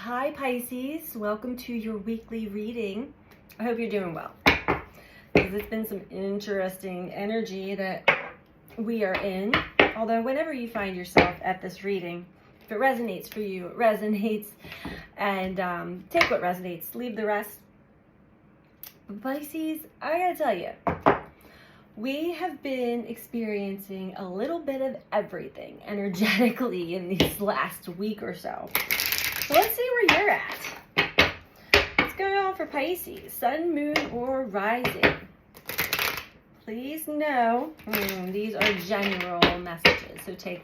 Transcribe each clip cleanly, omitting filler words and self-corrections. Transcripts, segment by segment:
Hi Pisces, welcome to your weekly reading. I hope you're doing well, because it's been some interesting energy that we are in. Although whenever you find yourself at this reading, if it resonates for you, it resonates, and take what resonates, leave the rest. Pisces, I gotta tell you, we have been experiencing a little bit of everything energetically in these last week or so. So let's see where you're at. What's going on for Pisces? Sun, moon, or rising? Please know these are general messages. So take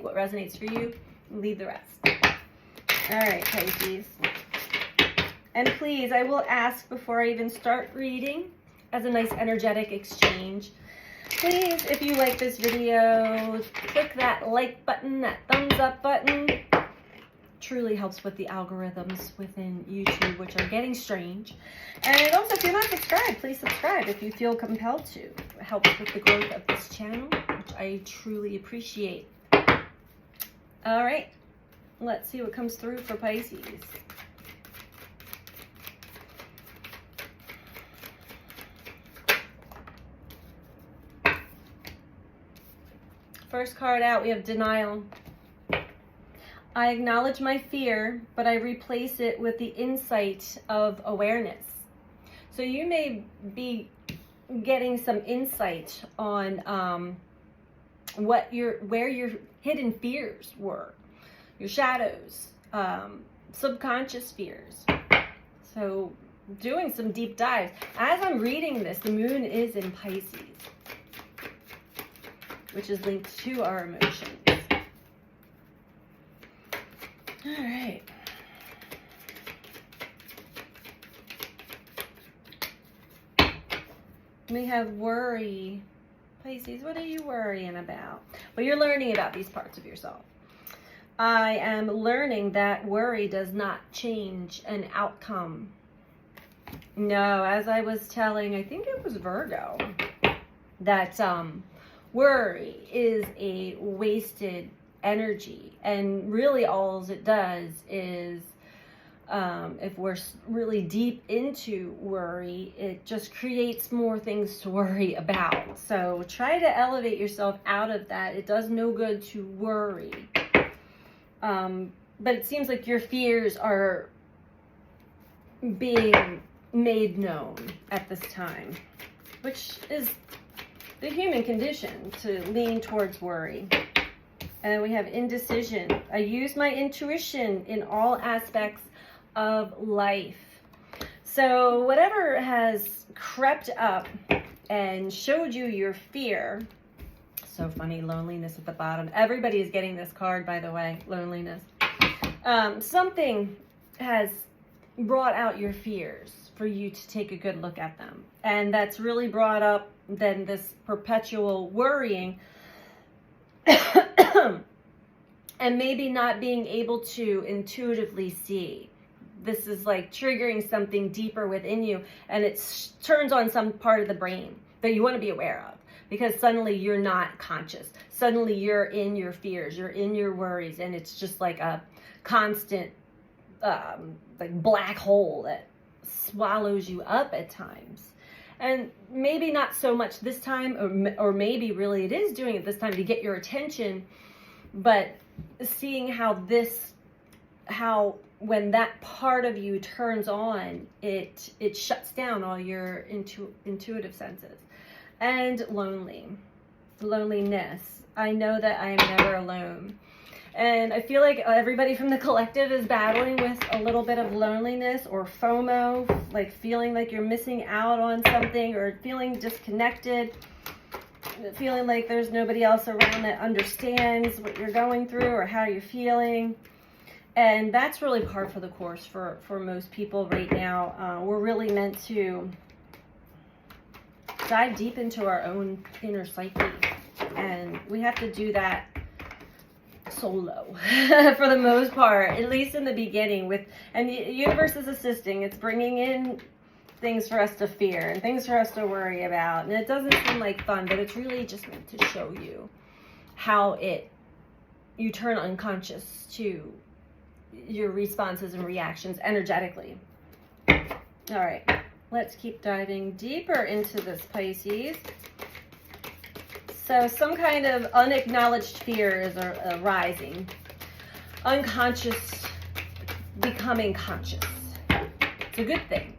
what resonates for you, leave the rest. All right, Pisces. And please, I will ask before I even start reading, as a nice energetic exchange, please, if you like this video, click that like button, that thumbs up button. Truly helps with the algorithms within YouTube, which are getting strange. And also, if you're not subscribed, please subscribe if you feel compelled to. It helps with the growth of this channel, which I truly appreciate. All right, let's see what comes through for Pisces. First card out, we have denial. I acknowledge my fear, but I replace it with the insight of awareness. So you may be getting some insight on where your hidden fears were, your shadows, subconscious fears. So doing some deep dives. As I'm reading this, the moon is in Pisces, which is linked to our emotions. All right. We have worry. Pisces, what are you worrying about? Well, you're learning about these parts of yourself. I am learning that worry does not change an outcome. No, as I was telling, I think it was Virgo, that worry is a wasted energy, and really all it does is if we're really deep into worry, it just creates more things to worry about. So try to elevate yourself out of that. It does no good to worry, but it seems like your fears are being made known at this time, which is the human condition, to lean towards worry. And we have indecision. I use my intuition in all aspects of life. So whatever has crept up and showed you your fear, so funny, loneliness at the bottom. Everybody is getting this card, by the way, loneliness. Something has brought out your fears for you to take a good look at them. And that's really brought up then this perpetual worrying and maybe not being able to intuitively see. This is like triggering something deeper within you, and it turns on some part of the brain that you want to be aware of, because suddenly you're not conscious. Suddenly you're in your fears, you're in your worries, and it's just like a constant like black hole that swallows you up at times. And maybe not so much this time, or maybe really it is doing it this time to get your attention, but seeing how when that part of you turns on, it shuts down all your intuitive senses. And loneliness. I know that I am never alone. And I feel like everybody from the collective is battling with a little bit of loneliness or FOMO, like feeling like you're missing out on something, or feeling disconnected, feeling like there's nobody else around that understands what you're going through or how you're feeling. And that's really par for the course for most people right now. We're really meant to dive deep into our own inner psyche, and we have to do that solo for the most part, at least in the beginning. And the universe is assisting. It's bringing in things for us to fear and things for us to worry about, and it doesn't seem like fun, but it's really just meant to show you how you turn unconscious to your responses and reactions energetically. All right, let's keep diving deeper into this, Pisces. So some kind of unacknowledged fears are arising. Unconscious becoming conscious. It's a good thing.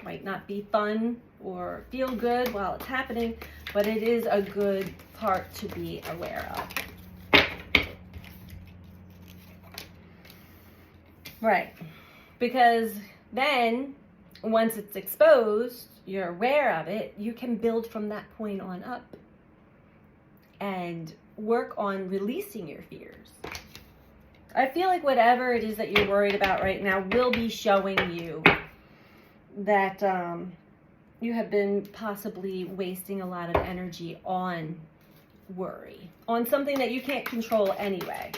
Might not be fun or feel good while it's happening, but it is a good part to be aware of. Right. Because then, once it's exposed, you're aware of it, you can build from that point on up and work on releasing your fears. I feel like whatever it is that you're worried about right now will be showing you that you have been possibly wasting a lot of energy on worry, on something that you can't control anyway.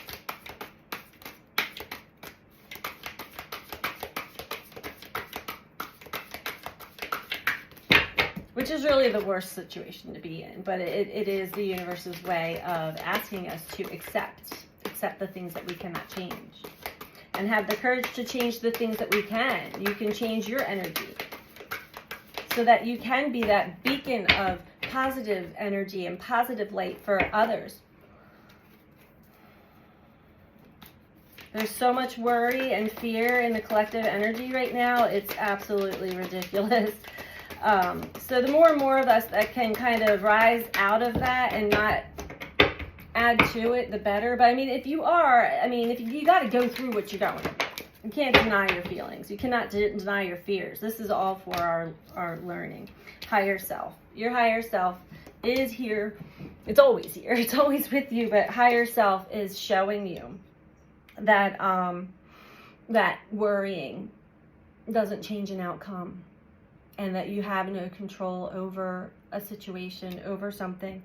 Which is really the worst situation to be in, but it is the universe's way of asking us to accept the things that we cannot change, and have the courage to change the things that we can. You can change your energy so that you can be that beacon of positive energy and positive light for others. There's so much worry and fear in the collective energy right now. It's absolutely ridiculous. So the more and more of us that can kind of rise out of that and not add to it, the better. But I mean, if you got to go through what you're going through. You can't deny your feelings. You cannot deny your fears. This is all for our learning. Higher self. Your higher self is here. It's always here. It's always with you. But higher self is showing you that that worrying doesn't change an outcome, and that you have no control over a situation, over something,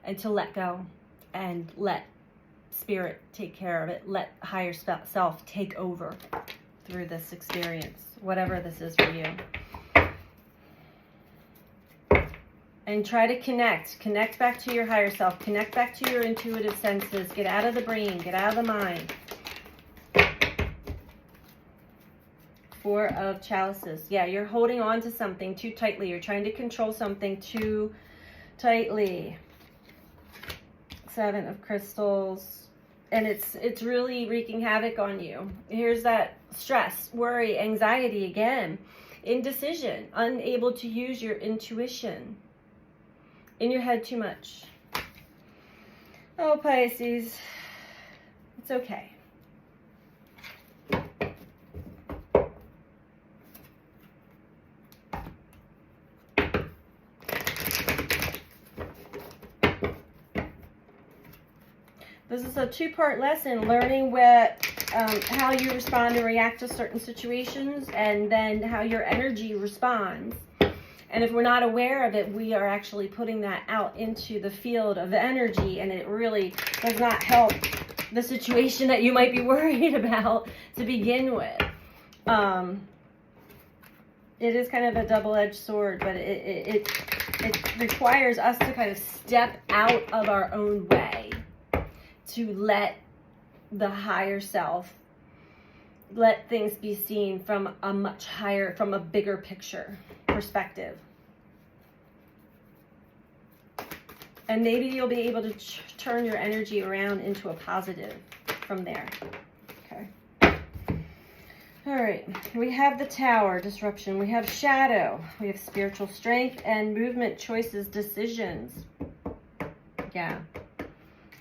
and to let go and let spirit take care of it. Let higher self take over through this experience, whatever this is for you. And try to connect back to your higher self, connect back to your intuitive senses, get out of the brain, get out of the mind. Four of Chalices. Yeah, you're holding on to something too tightly. You're trying to control something too tightly. Seven of Crystals. And it's really wreaking havoc on you. Here's that stress, worry, anxiety again. Indecision. Unable to use your intuition. In your head too much. Oh, Pisces. It's okay. This is a two-part lesson, learning how you respond and react to certain situations, and then how your energy responds. And if we're not aware of it, we are actually putting that out into the field of energy, and it really does not help the situation that you might be worried about to begin with. It is kind of a double-edged sword, but it requires us to kind of step out of our own way, to let the higher self, let things be seen from a much higher, from a bigger picture perspective. And maybe you'll be able to turn your energy around into a positive from there. Okay. All right. We have the Tower, disruption. We have shadow. We have spiritual strength and movement, choices, decisions. Yeah.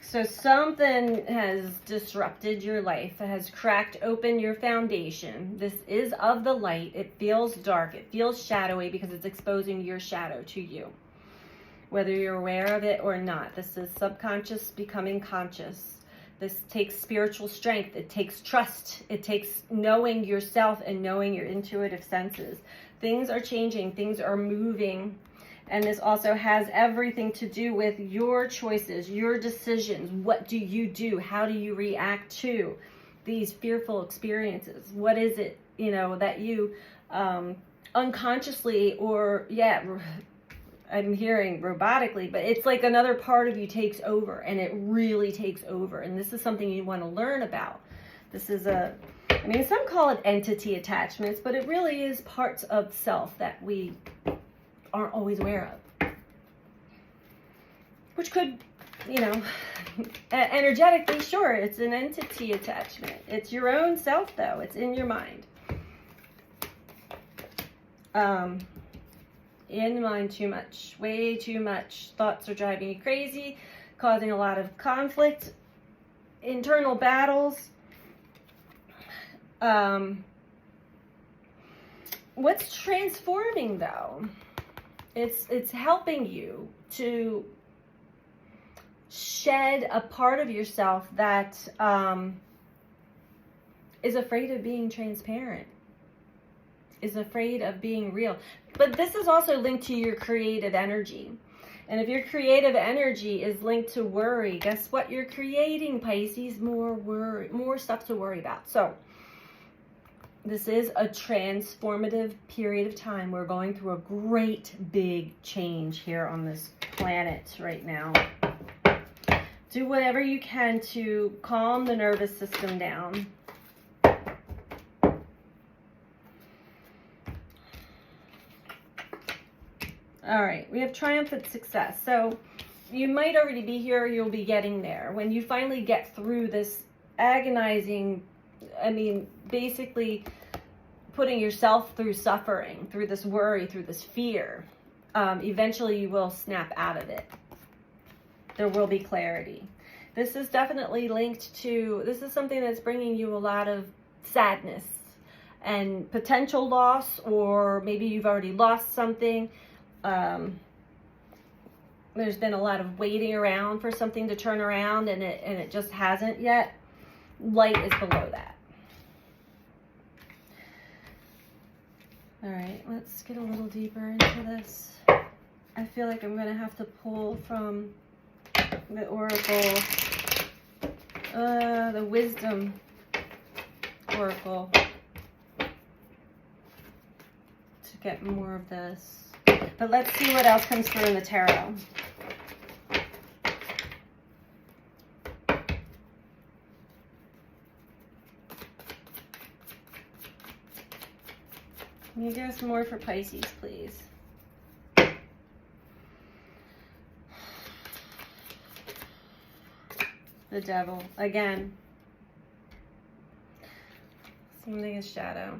So something has disrupted your life. It has cracked open your foundation. This is of the light. It feels dark. It feels shadowy because it's exposing your shadow to you, whether you're aware of it or not. This is subconscious becoming conscious. This takes spiritual strength. It takes trust. It takes knowing yourself and knowing your intuitive senses. Things are changing. Things are moving. And this also has everything to do with your choices, your decisions. What do you do? How do you react to these fearful experiences? What is it, that you unconsciously, or I'm hearing robotically, but it's like another part of you takes over, and it really takes over. And this is something you want to learn about. This is I mean, some call it entity attachments, but it really is parts of self that we aren't always aware of. Which could, you know, energetically, sure, it's an entity attachment. It's your own self, though. It's in your mind. In the mind too much. Way too much. Thoughts are driving you crazy, causing a lot of conflict, internal battles. What's transforming, though? It's helping you to shed a part of yourself that is afraid of being transparent, is afraid of being real. But this is also linked to your creative energy. And if your creative energy is linked to worry, guess what you're creating, Pisces? More worry, more stuff to worry about. So this is a transformative period of time. We're going through a great big change here on this planet right now. Do whatever you can to calm the nervous system down. All right, we have triumphant success. So you might already be here, you'll be getting there. When you finally get through this agonizing, I mean, basically putting yourself through suffering, through this worry, through this fear, eventually you will snap out of it. There will be clarity. This is definitely linked to, this is something that's bringing you a lot of sadness and potential loss, or maybe you've already lost something. There's been a lot of waiting around for something to turn around, and it just hasn't yet. Light is below that. All right, let's get a little deeper into this. I feel like I'm going to have to pull from the Oracle, the Wisdom Oracle, to get more of this. But let's see what else comes through in the tarot. Can you give us more for Pisces, please? The Devil, again. Something is shadow.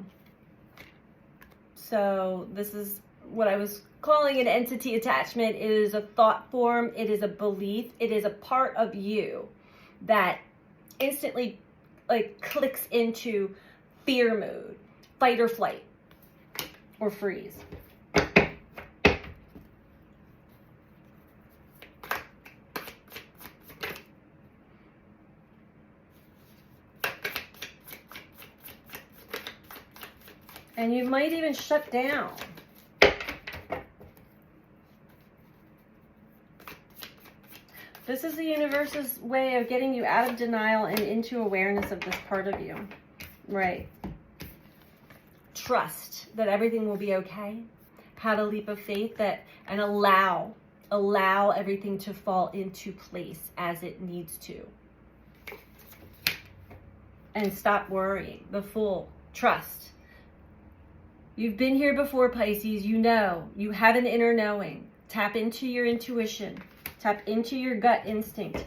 So this is what I was calling an entity attachment. It is a thought form. It is a belief. It is a part of you that instantly like clicks into fear mode, fight or flight, or freeze. And you might even shut down. This is the universe's way of getting you out of denial and into awareness of this part of you. Right. Trust that everything will be okay. Have a leap of faith and allow everything to fall into place as it needs to. And stop worrying. The Fool. Trust. You've been here before, Pisces. You know. You have an inner knowing. Tap into your intuition. Tap into your gut instinct.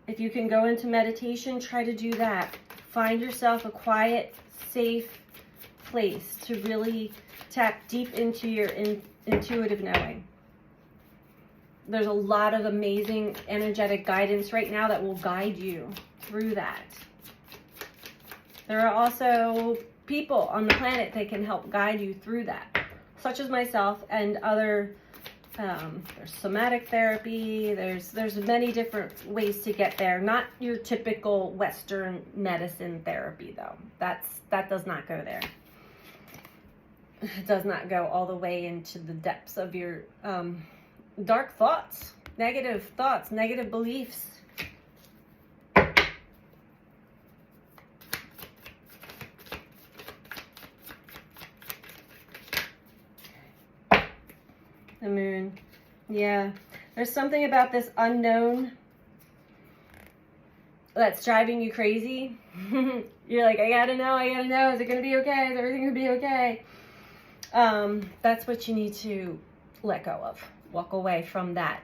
If you can go into meditation, try to do that. Find yourself a quiet, safe place to really tap deep into your intuitive knowing. There's a lot of amazing energetic guidance right now that will guide you through that. There are also people on the planet that can help guide you through that, such as myself and other. There's somatic therapy. There's many different ways to get there. Not your typical Western medicine therapy, though. That does not go there. It does not go all the way into the depths of your dark thoughts, negative beliefs. The Moon. Yeah. There's something about this unknown that's driving you crazy. You're like, I gotta know, is it gonna be okay? Is everything gonna be okay? That's what you need to let go of. Walk away from that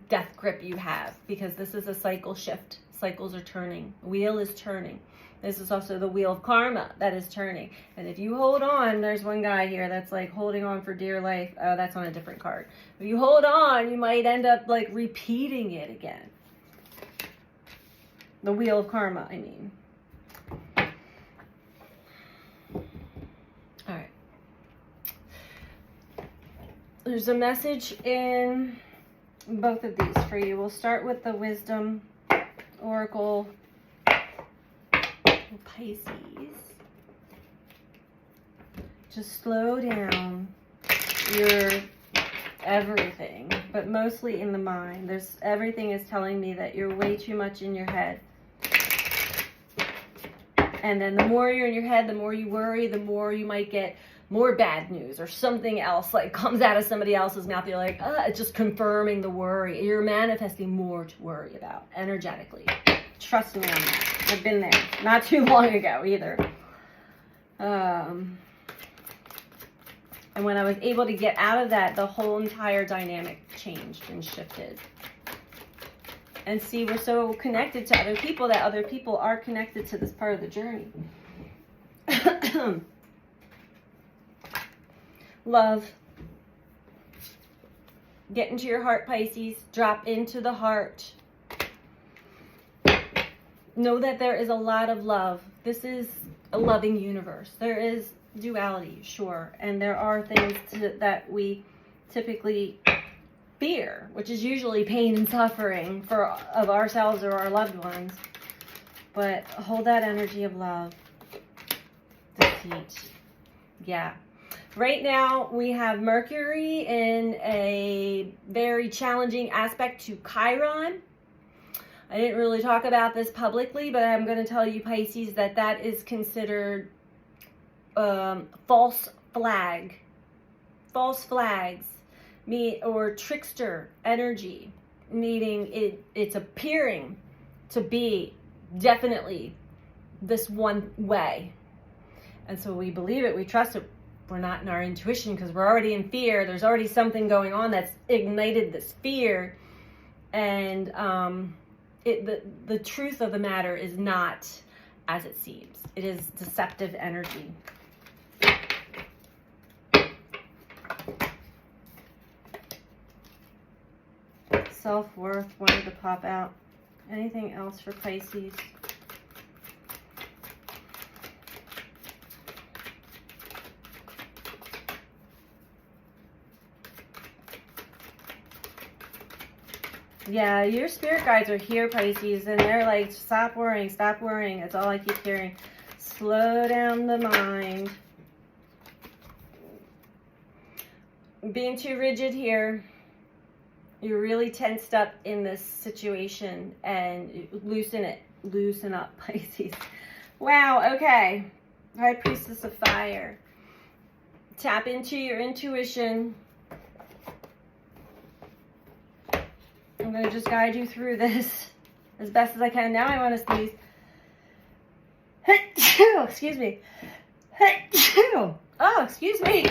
death grip you have, because this is a cycle shift. Cycles are turning. Wheel is turning. This is also the wheel of karma that is turning. And if you hold on, there's one guy here that's like holding on for dear life. Oh, that's on a different card. If you hold on, you might end up like repeating it again. The wheel of karma, I mean. All right. There's a message in both of these for you. We'll start with the Wisdom Oracle. Pisces. Just slow down your everything, but mostly in the mind. Everything is telling me that you're way too much in your head. And then the more you're in your head, the more you worry, the more you might get more bad news or something else like comes out of somebody else's mouth. You're like, it's just confirming the worry. You're manifesting more to worry about energetically. Trust me on that. I've been there. Not too long ago either. And when I was able to get out of that, the whole entire dynamic changed and shifted. And see, we're so connected to other people that other people are connected to this part of the journey. Love. Get into your heart, Pisces. Drop into the heart. Know that there is a lot of love. This is a loving universe. There is duality, sure. And there are things that we typically fear, which is usually pain and suffering of ourselves or our loved ones. But hold that energy of love. Defeat. Yeah. Right now, we have Mercury in a very challenging aspect to Chiron. I didn't really talk about this publicly, but I'm going to tell you, Pisces, that is considered false flag. False flags, or trickster energy, meaning it's appearing to be definitely this one way. And so we believe it, we trust it. We're not in our intuition because we're already in fear. There's already something going on that's ignited this fear. And the truth of the matter is not as it seems. It is deceptive energy. Self-worth wanted to pop out. Anything else for Pisces? Yeah, your spirit guides are here, Pisces, and they're like, stop worrying, stop worrying. That's all I keep hearing. Slow down the mind. Being too rigid here. You're really tensed up in this situation, and loosen it. Loosen up, Pisces. Wow, okay. High Priestess of Fire. Tap into your intuition. I'm going to just guide you through this as best as I can. Now I want to sneeze. Excuse me. Oh, excuse me.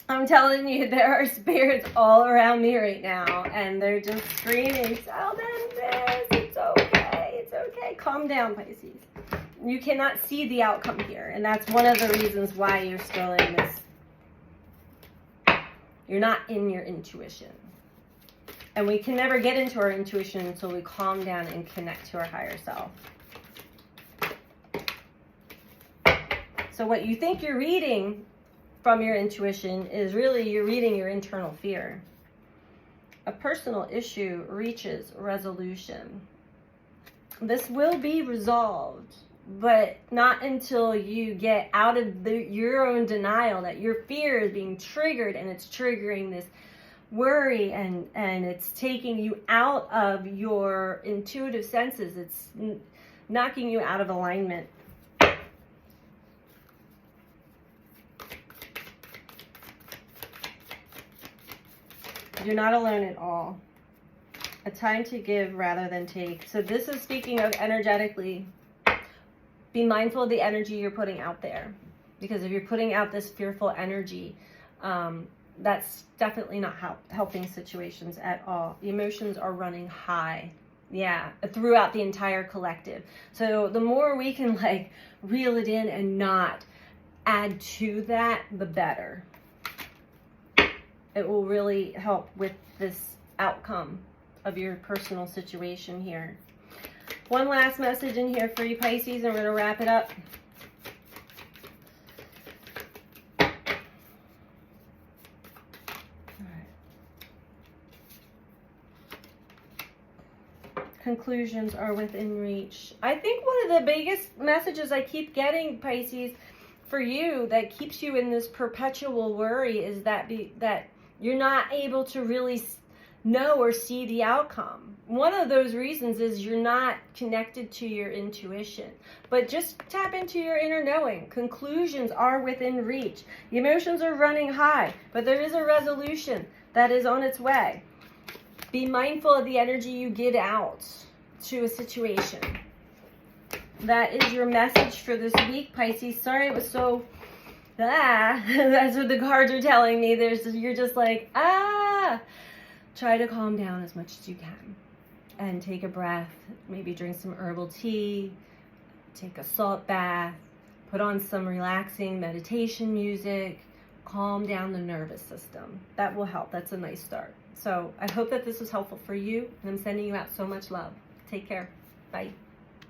I'm telling you, there are spirits all around me right now, and they're just screaming, tell them this, it's okay, it's okay. Calm down, Pisces. You cannot see the outcome here, and that's one of the reasons why you're still in this. You're not in your intuition. And we can never get into our intuition until we calm down and connect to our higher self. So what you think you're reading from your intuition is really you're reading your internal fear. A personal issue reaches resolution. This will be resolved, but not until you get out of your own denial that your fear is being triggered, and it's triggering this worry, and it's taking you out of your intuitive senses. It's knocking you out of alignment. You're not alone at all. A time to give rather than take. So this is speaking of energetically. Be mindful of the energy you're putting out there. Because if you're putting out this fearful energy, that's definitely not helping situations at all. The emotions are running high. Yeah, throughout the entire collective. So the more we can like reel it in and not add to that, the better. It will really help with this outcome of your personal situation here. One last message in here for you, Pisces, and we're going to wrap it up. Conclusions are within reach. I think one of the biggest messages I keep getting, Pisces, for you that keeps you in this perpetual worry is that that you're not able to really know or see the outcome. One of those reasons is you're not connected to your intuition. But just tap into your inner knowing. Conclusions are within reach. The emotions are running high, but there is a resolution that is on its way. Be mindful of the energy you get out to a situation. That is your message for this week, Pisces. Sorry it was so... that's what the cards are telling me. You're just like, Try to calm down as much as you can. And take a breath. Maybe drink some herbal tea. Take a salt bath. Put on some relaxing meditation music. Calm down the nervous system. That will help. That's a nice start. So I hope that this was helpful for you, and I'm sending you out so much love. Take care. Bye.